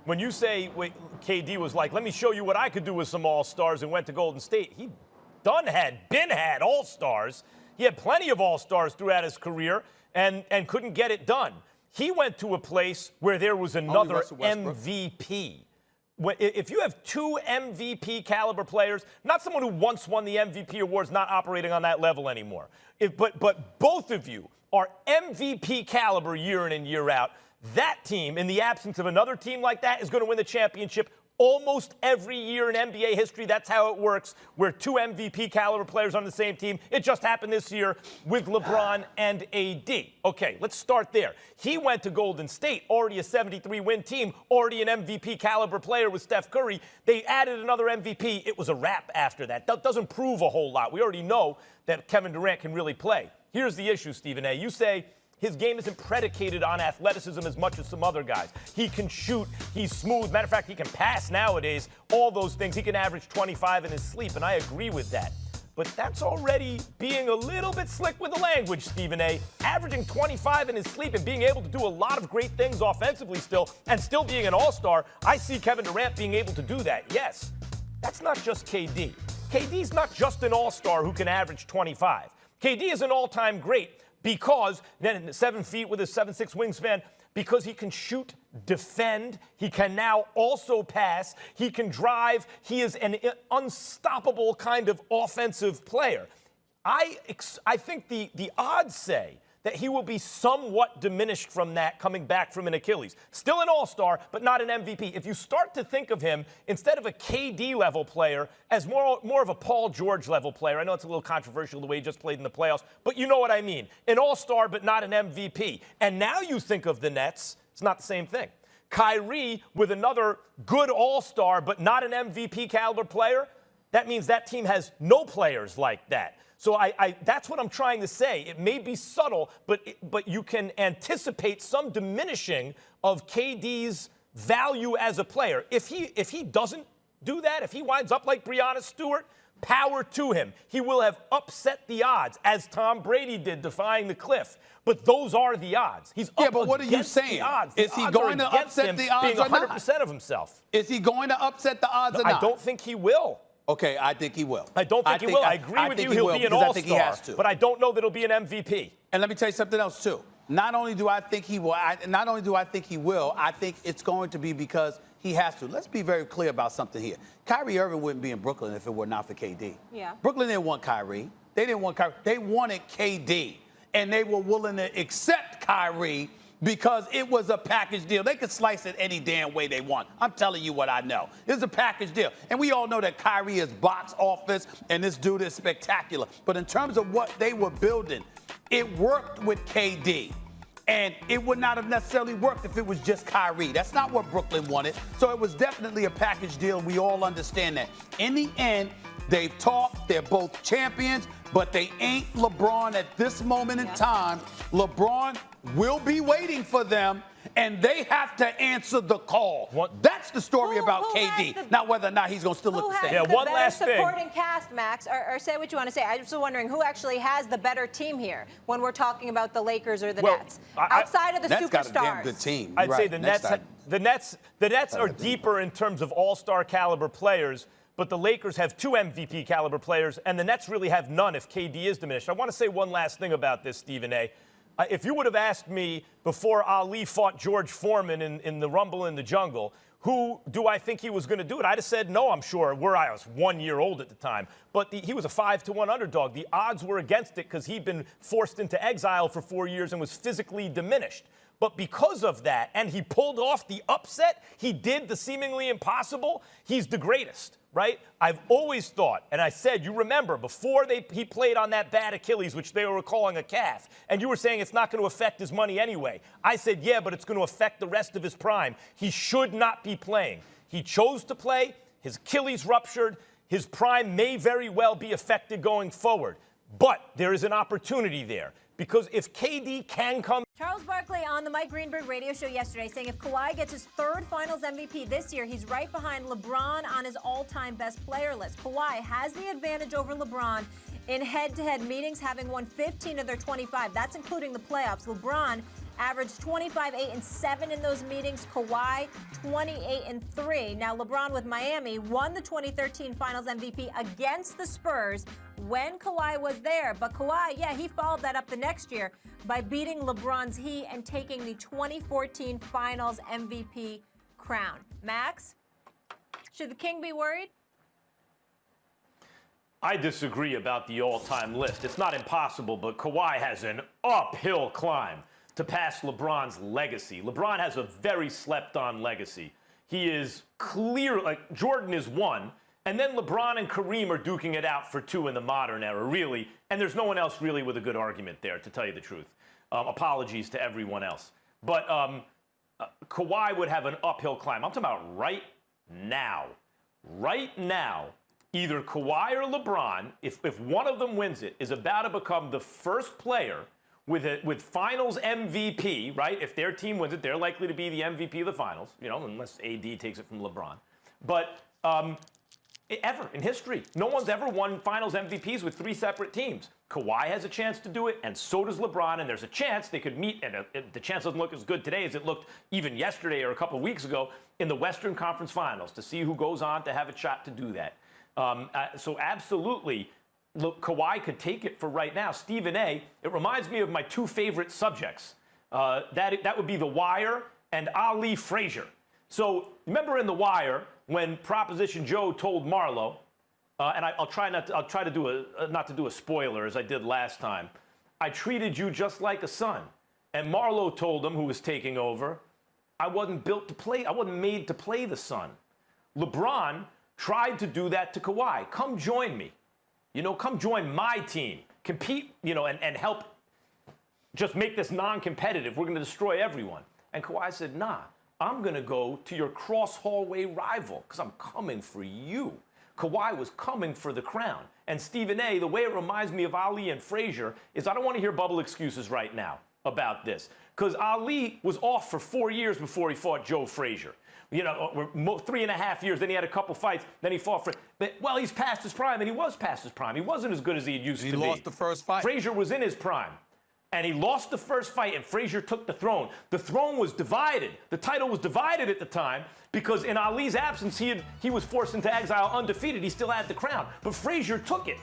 when you say KD was like, let me show you what I could do with some all-stars and went to Golden State, he had all-stars. He had plenty of all-stars throughout his career and couldn't get it done. He went to a place where there was another MVP. If you have two MVP caliber players, not someone who once won the MVP award, is not operating on that level anymore. But both of you are MVP caliber year in and year out. That team, in the absence of another team like that, is going to win the championship almost every year in NBA history. That's how it works. We're two MVP caliber players on the same team. It just happened this year with LeBron and AD. Okay, let's start there. He went to Golden State, already a 73-win team, already an MVP caliber player with Steph Curry. They added another MVP. It was a wrap after that. That doesn't prove a whole lot. We already know that Kevin Durant can really play. Here's the issue, Stephen A. You say his game isn't predicated on athleticism as much as some other guys. He can shoot. He's smooth. Matter of fact, he can pass nowadays. All those things. He can average 25 in his sleep, and I agree with that. But that's already being a little bit slick with the language, Stephen A. Averaging 25 in his sleep and being able to do a lot of great things offensively still, and still being an all-star, I see Kevin Durant being able to do that. Yes, that's not just KD. KD's not just an all-star who can average 25. KD is an all-time great. Because then 7 feet with a 7'6" wingspan, because he can shoot, defend, he can now also pass, he can drive, he is an unstoppable kind of offensive player. I think the odds say that he will be somewhat diminished from that coming back from an Achilles. Still an all-star, but not an MVP. If you start to think of him, instead of a KD-level player, as more of a Paul George-level player, I know it's a little controversial the way he just played in the playoffs, but you know what I mean. An all-star, but not an MVP. And now you think of the Nets, it's not the same thing. Kyrie with another good all-star, but not an MVP-caliber player, that means that team has no players like that. So that's what I'm trying to say. It may be subtle, but you can anticipate some diminishing of KD's value as a player. If he doesn't do that, if he winds up like Breonna Stewart, power to him. He will have upset the odds, as Tom Brady did, defying the cliff. But those are the odds. He's up but what are you saying? Is he going to upset the odds or not? Being 100% of himself. Is he going to upset the odds or not? I don't think he will. Okay, I think he will. I don't think he will. I agree with you. He'll be an all-star, but I don't know that he'll be an MVP. And let me tell you something else, too. Not only do I think he will, I think it's going to be because he has to. Let's be very clear about something here. Kyrie Irving wouldn't be in Brooklyn if it were not for KD. Yeah. Brooklyn didn't want Kyrie. They didn't want Kyrie. They wanted KD. And they were willing to accept Kyrie because it was a package deal. They could slice it any damn way they want. I'm telling you what I know. It's a package deal. And we all know that Kyrie is box office and this dude is spectacular. But in terms of what they were building, it worked with KD. And it would not have necessarily worked if it was just Kyrie. That's not what Brooklyn wanted. So it was definitely a package deal. We all understand that. In the end, they've talked. They're both champions, but they ain't LeBron at this moment in time. LeBron will be waiting for them, and they have to answer the call. That's the story about KD. Not whether or not he's going to still look the same. Yeah, one last thing. Supporting cast, Max, or say what you want to say. I'm just wondering who actually has the better team here when we're talking about the Lakers or the Nets. Outside of the Nets superstars. Got a damn good team. I'd say the Nets are deeper in terms of all-star caliber players. But the Lakers have two MVP caliber players, and the Nets really have none if KD is diminished. I want to say one last thing about this, Stephen A. If you would have asked me before Ali fought George Foreman in the Rumble in the Jungle, who do I think he was going to do it? I'd have said no, I'm sure. I was 1 year old at the time. But he was a 5-1 underdog. The odds were against it because he'd been forced into exile for 4 years and was physically diminished. But because of that, and he pulled off the upset, he did the seemingly impossible, he's the greatest. Right? I've always thought, and I said, you remember, before he played on that bad Achilles, which they were calling a calf, and you were saying it's not going to affect his money anyway. I said, yeah, but it's going to affect the rest of his prime. He should not be playing. He chose to play. His Achilles ruptured. His prime may very well be affected going forward. But there is an opportunity there. Because if KD can come. Charles Barkley on the Mike Greenberg radio show yesterday saying if Kawhi gets his third Finals MVP this year, he's right behind LeBron on his all-time best player list. Kawhi has the advantage over LeBron in head-to-head meetings, having won 15 of their 25. That's including the playoffs. LeBron averaged 25, 8, and 7 in those meetings. Kawhi, 28 and 3. Now, LeBron with Miami won the 2013 Finals MVP against the Spurs when Kawhi was there. But Kawhi, yeah, he followed that up the next year by beating LeBron's Heat and taking the 2014 Finals MVP crown. Max, should the King be worried? I disagree about the all-time list. It's not impossible, but Kawhi has an uphill climb to pass LeBron's legacy. LeBron has a very slept-on legacy. He is clear, like Jordan is 1, and then LeBron and Kareem are duking it out for 2 in the modern era, really, and there's no one else really with a good argument there, to tell you the truth. Apologies to everyone else. But Kawhi would have an uphill climb. I'm talking about right now. Right now, either Kawhi or LeBron, if one of them wins it, is about to become the first player with Finals MVP, right? If their team wins it, they're likely to be the MVP of the Finals, you know, unless AD takes it from LeBron. But ever in history, no one's ever won Finals MVPs with 3 separate teams. Kawhi has a chance to do it, and so does LeBron, and there's a chance they could meet, and the chance doesn't look as good today as it looked even yesterday or a couple of weeks ago in the Western Conference Finals to see who goes on to have a shot to do that. So absolutely, look, Kawhi could take it for right now. Stephen A., it reminds me of my 2 favorite subjects. That would be The Wire and Ali Frazier. So remember in The Wire when Proposition Joe told Marlo, and I'll try not to do a spoiler as I did last time. I treated you just like a son, and Marlo told him, who was taking over, I wasn't made to play the son. LeBron tried to do that to Kawhi. Come join me. You know, come join my team. Compete, you know, and help just make this non-competitive. We're going to destroy everyone. And Kawhi said, nah, I'm going to go to your cross-hallway rival because I'm coming for you. Kawhi was coming for the crown. And Stephen A., the way it reminds me of Ali and Frazier is I don't want to hear bubble excuses right now about this. Because Ali was off for 4 years before he fought Joe Frazier. You know, 3.5 years, then he had a couple fights, then he fought for... Well, he's past his prime, and he was past his prime. He wasn't as good as he used to be. He lost the first fight. Frazier was in his prime. And he lost the first fight, and Frazier took the throne. The throne was divided. The title was divided at the time because in Ali's absence, he was forced into exile undefeated. He still had the crown. But Frazier took it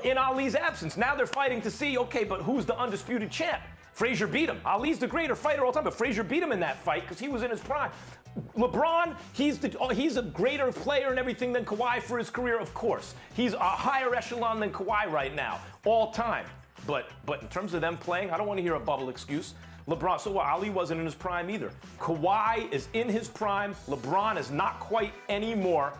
in Ali's absence. Now they're fighting to see, okay, but who's the undisputed champ? Frazier beat him. Ali's the greater fighter all the time, but Frazier beat him in that fight because he was in his prime. LeBron, he's a greater player and everything than Kawhi for his career, of course. He's a higher echelon than Kawhi right now, all time. But in terms of them playing, I don't want to hear a bubble excuse. LeBron, so Ali wasn't in his prime either. Kawhi is in his prime. LeBron is not quite anymore.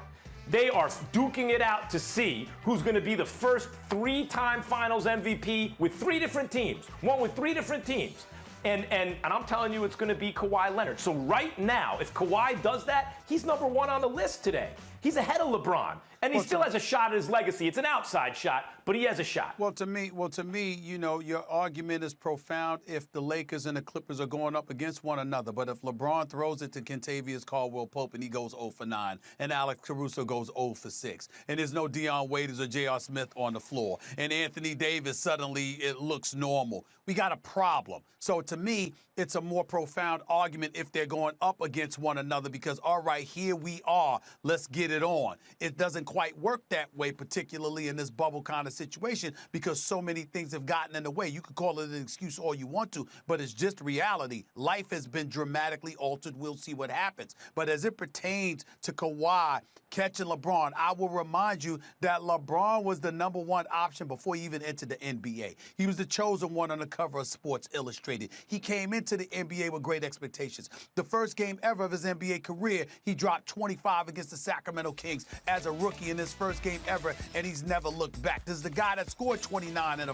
They are duking it out to see who's going to be the first 3-time Finals MVP with 3 different teams. One with 3 different teams. And I'm telling you, it's going to be Kawhi Leonard. So right now, if Kawhi does that, he's number 1 on the list today. He's ahead of LeBron, and he still has a shot at his legacy. It's an outside shot, but he has a shot. Well, to me, you know, your argument is profound if the Lakers and the Clippers are going up against one another. But if LeBron throws it to Kentavious Caldwell-Pope and he goes 0 for 9, and Alex Caruso goes 0 for 6, and there's no Deion Waiters or J.R. Smith on the floor, and Anthony Davis suddenly it looks normal, we got a problem. So to me, it's a more profound argument if they're going up against one another because, all right, here we are. Let's get it on. It doesn't quite work that way, particularly in this bubble kind of situation because so many things have gotten in the way. You could call it an excuse all you want to, but it's just reality. Life has been dramatically altered. We'll see what happens. But as it pertains to Kawhi catching LeBron, I will remind you that LeBron was the #1 option before he even entered the NBA. He was the chosen one on the cover of Sports Illustrated. He came into the NBA with great expectations. The first game ever of his NBA career, he dropped 25 against the Sacramento Kings as a rookie in his first game ever, and he's never looked back. This is the guy that scored 29 in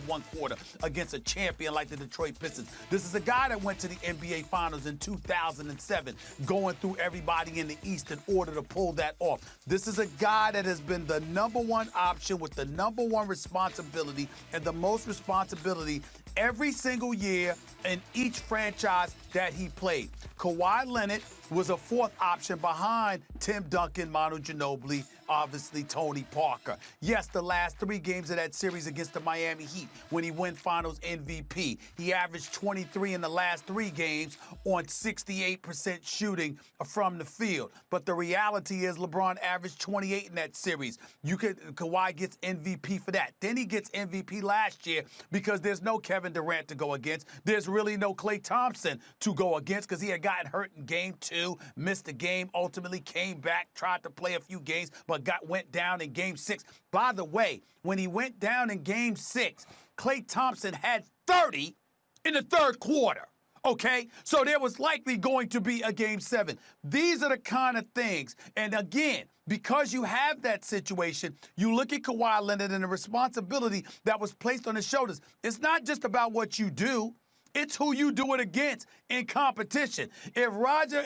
one quarter against a champion like the Detroit Pistons. This is a guy that went to the NBA Finals in 2007, going through everybody in the East in order to pull that off. This is a guy that has been the #1 option with the #1 responsibility and the most responsibility every single year in each franchise that he played. Kawhi Leonard was a fourth option behind Tim Duncan, Manu Ginobili, obviously Tony Parker. Yes, the last 3 games of that series against the Miami Heat when he won Finals MVP. He averaged 23 in the last 3 games on 68% shooting from the field. But the reality is LeBron averaged 28 in that series. Kawhi gets MVP for that. Then he gets MVP last year because there's no Kevin Durant to go against. There's really no Klay Thompson to go against because he had gotten hurt in game 2, missed the game, ultimately came back, tried to play a few games, but went down in game 6. By the way, when he went down in game 6, Klay Thompson had 30 in the third quarter. Okay, so there was likely going to be a game 7. These are the kind of things. And again, because you have that situation, you look at Kawhi Leonard and the responsibility that was placed on his shoulders. It's not just about what you do. It's who you do it against in competition. If Roger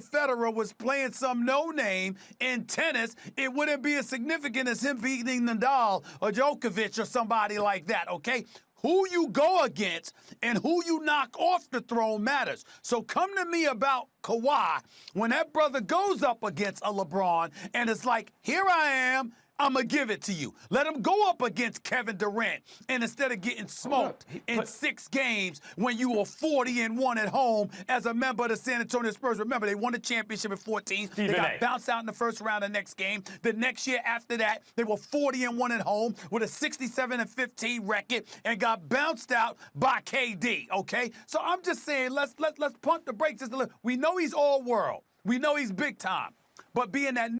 Federer was playing some no-name in tennis, it wouldn't be as significant as him beating Nadal or Djokovic or somebody like that, okay? Who you go against and who you knock off the throne matters. So come to me about Kawhi when that brother goes up against a LeBron and it's like, here I am, I'm going to give it to you. Let him go up against Kevin Durant. And instead of getting smoked in 6 games when you were 40-1 at home as a member of the San Antonio Spurs. Remember, they won the championship in 14. They got bounced out in the first round of the next game. The next year after that, they were 40-1 at home with a 67-15 record and got bounced out by KD, okay? So I'm just saying, let's pump the brakes just a little. We know he's all world. We know he's big time. But being that